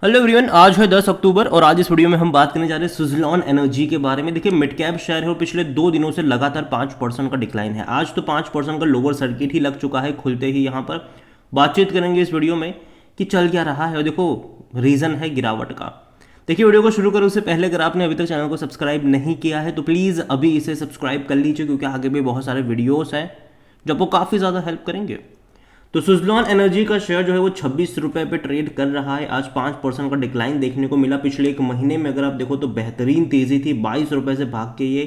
Hello everyone, आज है 10 अक्टूबर और आज इस वीडियो में हम बात करने जा रहे हैं सुज़लॉन एनर्जी के बारे में। देखिए, मिड कैप शेयर है और पिछले 2 दिनों से लगातार 5% का डिक्लाइन है। आज तो 5% का लोअर सर्किट ही लग चुका है खुलते ही। यहाँ पर बातचीत करेंगे इस वीडियो में कि चल क्या रहा है और देखो रीज़न है गिरावट का। देखिए, वीडियो को शुरू करें उससे पहले अगर आपने अभी तक चैनल को सब्सक्राइब नहीं किया है तो प्लीज़ अभी इसे सब्सक्राइब कर लीजिए, क्योंकि आगे भी बहुत सारे वीडियोज़ हैं जो आपको काफ़ी ज़्यादा हेल्प करेंगे। तो सुज़लॉन एनर्जी का शेयर जो है वो 26 रुपये पे ट्रेड कर रहा है। आज 5% का डिक्लाइन देखने को मिला। पिछले एक महीने में अगर आप देखो तो बेहतरीन तेज़ी थी, 22 रुपये से भाग के ये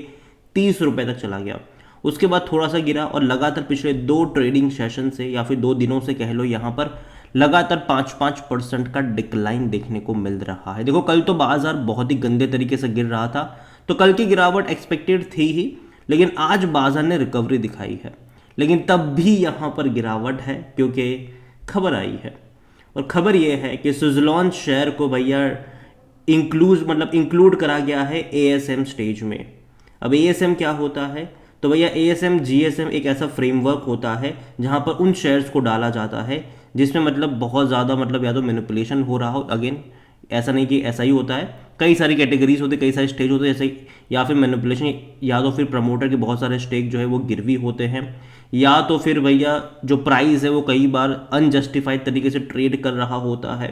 30 रुपये तक चला गया। उसके बाद थोड़ा सा गिरा और लगातार पिछले 2 ट्रेडिंग सेशन से या फिर 2 दिनों से कह लो, यहाँ पर लगातार 5% का डिक्लाइन देखने को मिल रहा है। देखो, कल तो बाजार बहुत ही गंदे तरीके से गिर रहा था, तो कल की गिरावट एक्सपेक्टेड थी ही, लेकिन आज बाजार ने रिकवरी दिखाई है। लेकिन तब भी यहाँ पर गिरावट है क्योंकि खबर आई है, और खबर यह है कि सुज़लॉन शेयर को भैया इंक्लूड करा गया है एएसएम स्टेज में। अब एएसएम क्या होता है? तो भैया एएसएम जीएसएम एक ऐसा फ्रेमवर्क होता है जहाँ पर उन शेयर्स को डाला जाता है जिसमें बहुत ज़्यादा या तो मैनिपुलेशन हो रहा हो। अगेन, ऐसा नहीं कि ऐसा ही होता है, कई सारी कैटेगरीज होती है, कई सारे स्टेज होते हैं जैसे, या फिर मैनिपुलेशन, या तो फिर प्रमोटर के बहुत सारे स्टेक जो है वो गिरवी होते हैं, या तो फिर भैया जो प्राइस है वो कई बार अनजस्टिफाइड तरीके से ट्रेड कर रहा होता है।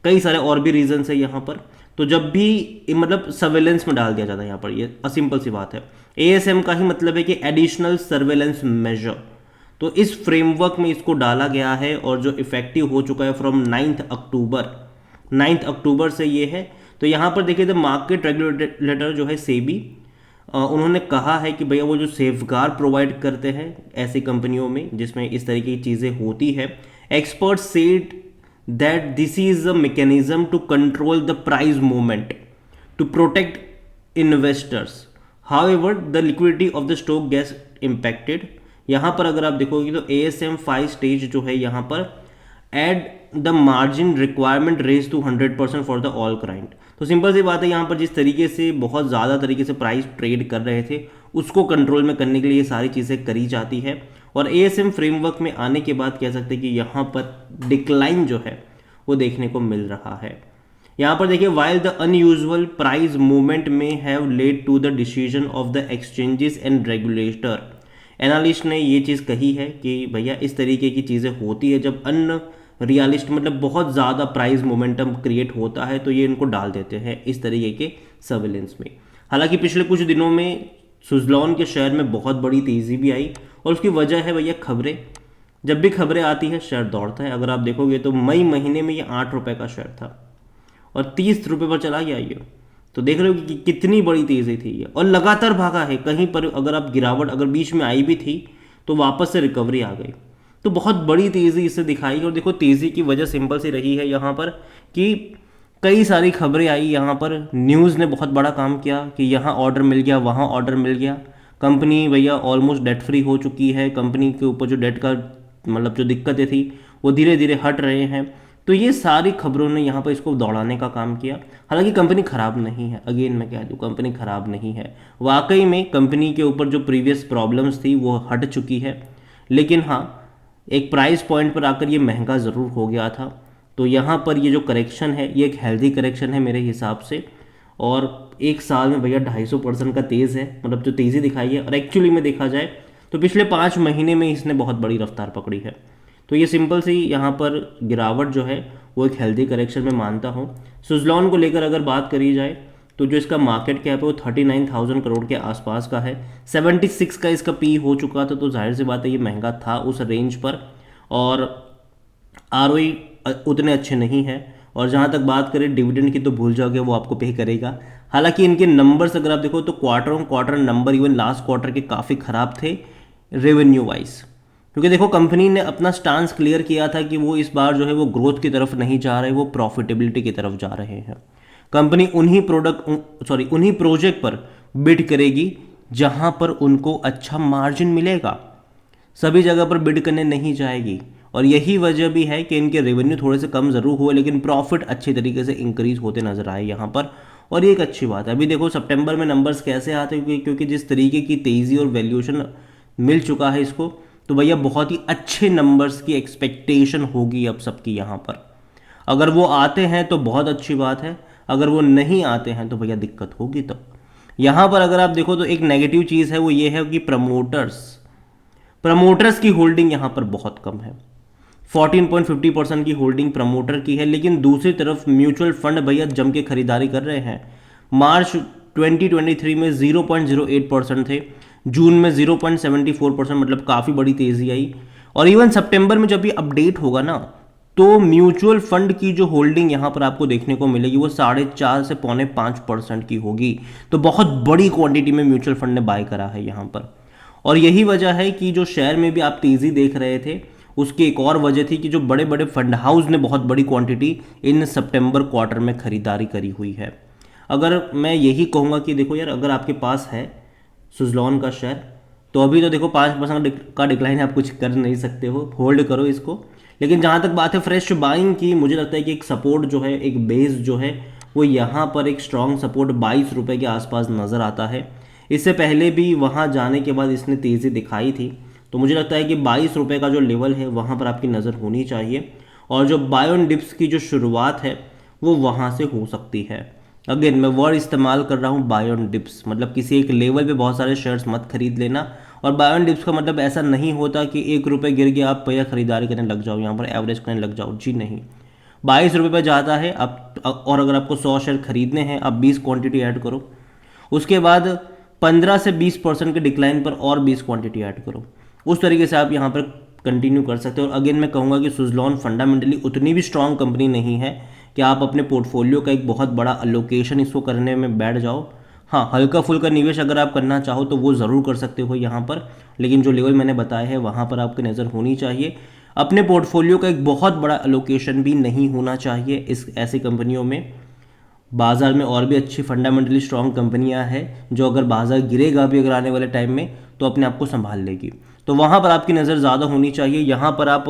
कई सारे और भी रीजंस है यहाँ पर। तो जब भी सर्वेलेंस में डाल दिया जाता है यहाँ पर, ये सिंपल सी बात है। एएसएम का ही मतलब है कि एडिशनल सर्वेलेंस मेजर। तो इस फ्रेमवर्क में इसको डाला गया है और जो इफेक्टिव हो चुका है फ्रॉम 9 अक्टूबर से ये है। तो यहाँ पर देखिए, द मार्केट रेगुलेटर जो है सेबी, उन्होंने कहा है कि भैया वो जो सेफगार्ड प्रोवाइड करते हैं ऐसी कंपनियों में जिसमें इस तरीके की चीज़ें होती है, expert said that this is a mechanism to control the price movement to protect investors. However the liquidity of the stock gets impacted. यहाँ पर अगर आप देखोगे तो ASM 5 स्टेज जो है यहाँ पर add the margin requirement raise to 100% for the all client. तो सिंपल सी बात है, यहाँ पर जिस तरीके से बहुत ज़्यादा तरीके से प्राइस ट्रेड कर रहे थे उसको कंट्रोल में करने के लिए ये सारी चीज़ें करी जाती है। और ASM फ्रेमवर्क में आने के बाद कह सकते हैं कि यहाँ पर डिक्लाइन जो है वो देखने को मिल रहा है। यहाँ पर देखिए, while the unusual price movement में have led to the decision of the exchanges and regulator. Analyst ने ये चीज़ कही है कि भैया इस तरीके की चीज़ें होती है जब रियलिस्ट बहुत ज़्यादा प्राइस मोमेंटम क्रिएट होता है, तो ये इनको डाल देते हैं इस तरीके के सर्वेलेंस में। हालांकि पिछले कुछ दिनों में सुज़लॉन के शेयर में बहुत बड़ी तेज़ी भी आई और उसकी वजह है भैया खबरें। जब भी खबरें आती है शेयर दौड़ता है। अगर आप देखोगे तो मई महीने में ये 8 रुपये का शेयर था और 30 रुपये पर चला गया ये। तो देख रहे हो कि कितनी बड़ी तेज़ी थी ये, और लगातार भागा है। कहीं पर अगर आप गिरावट अगर बीच में आई भी थी तो वापस से रिकवरी आ गई। तो बहुत बड़ी तेज़ी इससे दिखाई। और देखो, तेज़ी की वजह सिंपल सी रही है यहाँ पर कि कई सारी खबरें आई। यहाँ पर न्यूज़ ने बहुत बड़ा काम किया कि यहाँ ऑर्डर मिल गया, वहाँ ऑर्डर मिल गया। कंपनी भैया ऑलमोस्ट डेट फ्री हो चुकी है। कंपनी के ऊपर जो डेट का जो दिक्कतें थी वो धीरे धीरे हट रहे हैं। तो ये सारी खबरों ने यहाँ पर इसको दौड़ाने का काम किया। हालांकि कंपनी ख़राब नहीं है, अगेन मैं कह दूँ कंपनी ख़राब नहीं है। वाकई में कंपनी के ऊपर जो प्रीवियस प्रॉब्लम्स थी वो हट चुकी है, लेकिन हाँ, एक प्राइस पॉइंट पर आकर ये महंगा ज़रूर हो गया था। तो यहाँ पर ये जो करेक्शन है ये एक हेल्दी करेक्शन है मेरे हिसाब से। और एक साल में भैया 250% का तेज़ है, जो तेज़ी दिखाई है। और एक्चुअली में देखा जाए तो पिछले 5 महीने में इसने बहुत बड़ी रफ्तार पकड़ी है। तो ये सिंपल सी यहाँ पर गिरावट जो है वो एक हेल्दी करेक्शन में मानता हूँ। सुज़लॉन को लेकर अगर बात करी जाए तो जो इसका मार्केट कैप है वो 39,000 करोड़ के आसपास का है। 76 का इसका पी हो चुका था, तो जाहिर सी बात है ये महंगा था उस रेंज पर। और आरओई उतने अच्छे नहीं है। और जहाँ तक बात करें डिविडेंड की तो भूल जाओगे, वो आपको पे करेगा। हालांकि इनके नंबर्स अगर आप देखो तो quarter on quarter number even last quarter के काफ़ी ख़राब थे रेवेन्यू वाइज। क्योंकि देखो, कंपनी ने अपना स्टांस क्लियर किया था कि वो इस बार जो है वो ग्रोथ की तरफ नहीं जा रहे, वो प्रॉफिटेबिलिटी की तरफ जा रहे हैं। कंपनी उन्हीं प्रोजेक्ट पर बिड करेगी जहां पर उनको अच्छा मार्जिन मिलेगा, सभी जगह पर बिड करने नहीं जाएगी। और यही वजह भी है कि इनके रेवेन्यू थोड़े से कम ज़रूर हुए, लेकिन प्रॉफिट अच्छे तरीके से इंक्रीज होते नजर आए यहाँ पर। और ये एक अच्छी बात है। अभी देखो सितंबर में नंबर्स कैसे आते हैं, क्योंकि जिस तरीके की तेज़ी और वैल्यूएशन मिल चुका है इसको, तो भैया बहुत ही अच्छे नंबर्स की एक्सपेक्टेशन होगी अब सबकी यहाँ पर। अगर वो आते हैं तो बहुत अच्छी बात है, अगर वो नहीं आते हैं तो भैया दिक्कत होगी। तब यहाँ पर अगर आप देखो तो एक नेगेटिव चीज़ है, वो ये है कि प्रमोटर्स की होल्डिंग यहाँ पर बहुत कम है। 14.50% की होल्डिंग प्रमोटर की है, लेकिन दूसरी तरफ म्यूचुअल फंड भैया जम के खरीदारी कर रहे हैं। मार्च 2023 में 0.08% थे, जून में 0.74%, मतलब काफ़ी बड़ी तेज़ी आई। और इवन सितंबर में जब भी अपडेट होगा ना, तो म्यूचुअल फंड की जो होल्डिंग यहाँ पर आपको देखने को मिलेगी वो 4.5 से 4.5% की होगी। तो बहुत बड़ी क्वांटिटी में म्यूचुअल फंड ने बाय करा है यहाँ पर। और यही वजह है कि जो शेयर में भी आप तेज़ी देख रहे थे, उसकी एक और वजह थी कि जो बड़े बड़े फंड हाउस ने बहुत बड़ी क्वांटिटी इन सितंबर क्वार्टर में खरीदारी करी हुई है। अगर मैं यही कहूँगा कि देखो यार, अगर आपके पास है सुज़लॉन का शेयर, तो अभी तो देखो 5% का डिक्लाइन है, आप कुछ कर नहीं सकते हो, होल्ड करो इसको। लेकिन जहाँ तक बात है फ्रेश बाइंग की, मुझे लगता है कि एक सपोर्ट जो है, एक बेस जो है, वो यहाँ पर एक स्ट्रॉन्ग सपोर्ट 22 रुपये के आसपास नज़र आता है। इससे पहले भी वहाँ जाने के बाद इसने तेज़ी दिखाई थी, तो मुझे लगता है कि 22 रुपये का जो लेवल है वहाँ पर आपकी नज़र होनी चाहिए। और जो बाय ऑन डिप्स की जो शुरुआत है वो वहाँ से हो सकती है। अगेन मैं वर्ड इस्तेमाल कर रहा हूँ बाय ऑन डिप्स, मतलब किसी एक लेवल पे बहुत सारे शेयर्स मत खरीद लेना। और बाय ऑन डिप्स का मतलब ऐसा नहीं होता कि 1 रुपये गिर गया आप भैया खरीदारी करने लग जाओ, यहाँ पर एवरेज करने लग जाओ, जी नहीं। 22 रुपये पर जाता है अब, और अगर आपको 100 शेयर खरीदने हैं, आप 20 क्वांटिटी ऐड करो, उसके बाद 15 से 20% के डिक्लाइन पर और 20 क्वांटिटी ऐड करो। उस तरीके से आप यहाँ पर कंटिन्यू कर सकते हो। और अगेन मैं कहूँगा कि सुज़लॉन फंडामेंटली उतनी भी स्ट्रांग कंपनी नहीं है कि आप अपने पोर्टफोलियो का एक बहुत बड़ा अलोकेशन इसको करने में बैठ जाओ। हाँ, हल्का फुल्का निवेश अगर आप करना चाहो तो वो ज़रूर कर सकते हो यहाँ पर, लेकिन जो लेवल मैंने बताया है वहाँ पर आपकी नज़र होनी चाहिए। अपने पोर्टफोलियो का एक बहुत बड़ा अलोकेशन भी नहीं होना चाहिए इस ऐसी कंपनियों में। बाज़ार में और भी अच्छी फंडामेंटली स्ट्रॉन्ग कंपनियां हैं जो अगर बाज़ार गिरेगा भी अगर आने वाले टाइम में तो अपने आप को संभाल लेगी, तो वहाँ पर आपकी नज़र ज़्यादा होनी चाहिए। यहाँ पर आप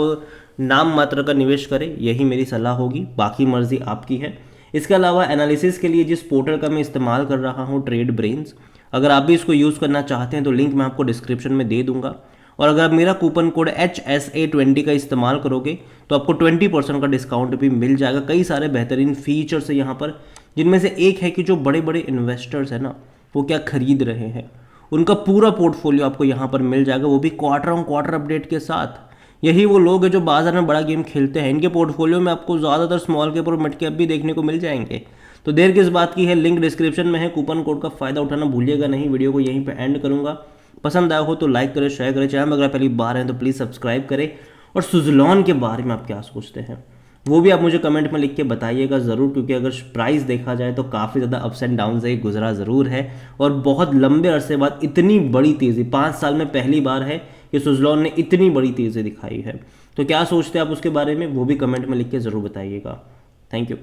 नाम मात्र का निवेश करें, यही मेरी सलाह होगी, बाकी मर्जी आपकी है। इसके अलावा एनालिसिस के लिए जिस पोर्टल का मैं इस्तेमाल कर रहा हूँ, ट्रेड ब्रेन्स, अगर आप भी इसको यूज़ करना चाहते हैं तो लिंक मैं आपको डिस्क्रिप्शन में दे दूंगा। और अगर आप मेरा कूपन कोड HSA20 का इस्तेमाल करोगे तो आपको 20% का डिस्काउंट भी मिल जाएगा। कई सारे बेहतरीन फीचर्स है यहाँ पर, जिनमें से एक है कि जो बड़े बड़े इन्वेस्टर्स हैं ना, वो क्या खरीद रहे हैं, उनका पूरा पोर्टफोलियो आपको यहाँ पर मिल जाएगा, वो भी क्वार्टर ऑन क्वार्टर अपडेट के साथ। यही वो लोग हैं जो बाजार में बड़ा गेम खेलते हैं, इनके पोर्टफोलियो में आपको ज़्यादातर स्मॉल कैप और मिड कैप भी देखने को मिल जाएंगे। तो देर किस बात की है, लिंक डिस्क्रिप्शन में है, कूपन कोड का फ़ायदा उठाना भूलिएगा नहीं। वीडियो को यहीं पर एंड करूँगा, पसंद आया हो तो लाइक करें, शेयर करें, चैनल में अगर पहली बार हैं तो प्लीज़ सब्सक्राइब करें। और सुज़लॉन के बारे में आप क्या सोचते हैं वो भी आप मुझे कमेंट में लिख के बताइएगा ज़रूर, क्योंकि अगर प्राइस देखा जाए तो काफ़ी ज़्यादा अप्स एंड डाउन से गुजरा ज़रूर है। और बहुत लंबे अरसे बाद इतनी बड़ी तेज़ी 5 साल में पहली बार है कि सुज़लॉन ने इतनी बड़ी तेज़ी दिखाई है। तो क्या सोचते हैं आप उसके बारे में, वो भी कमेंट में लिख के ज़रूर बताइएगा। Thank you.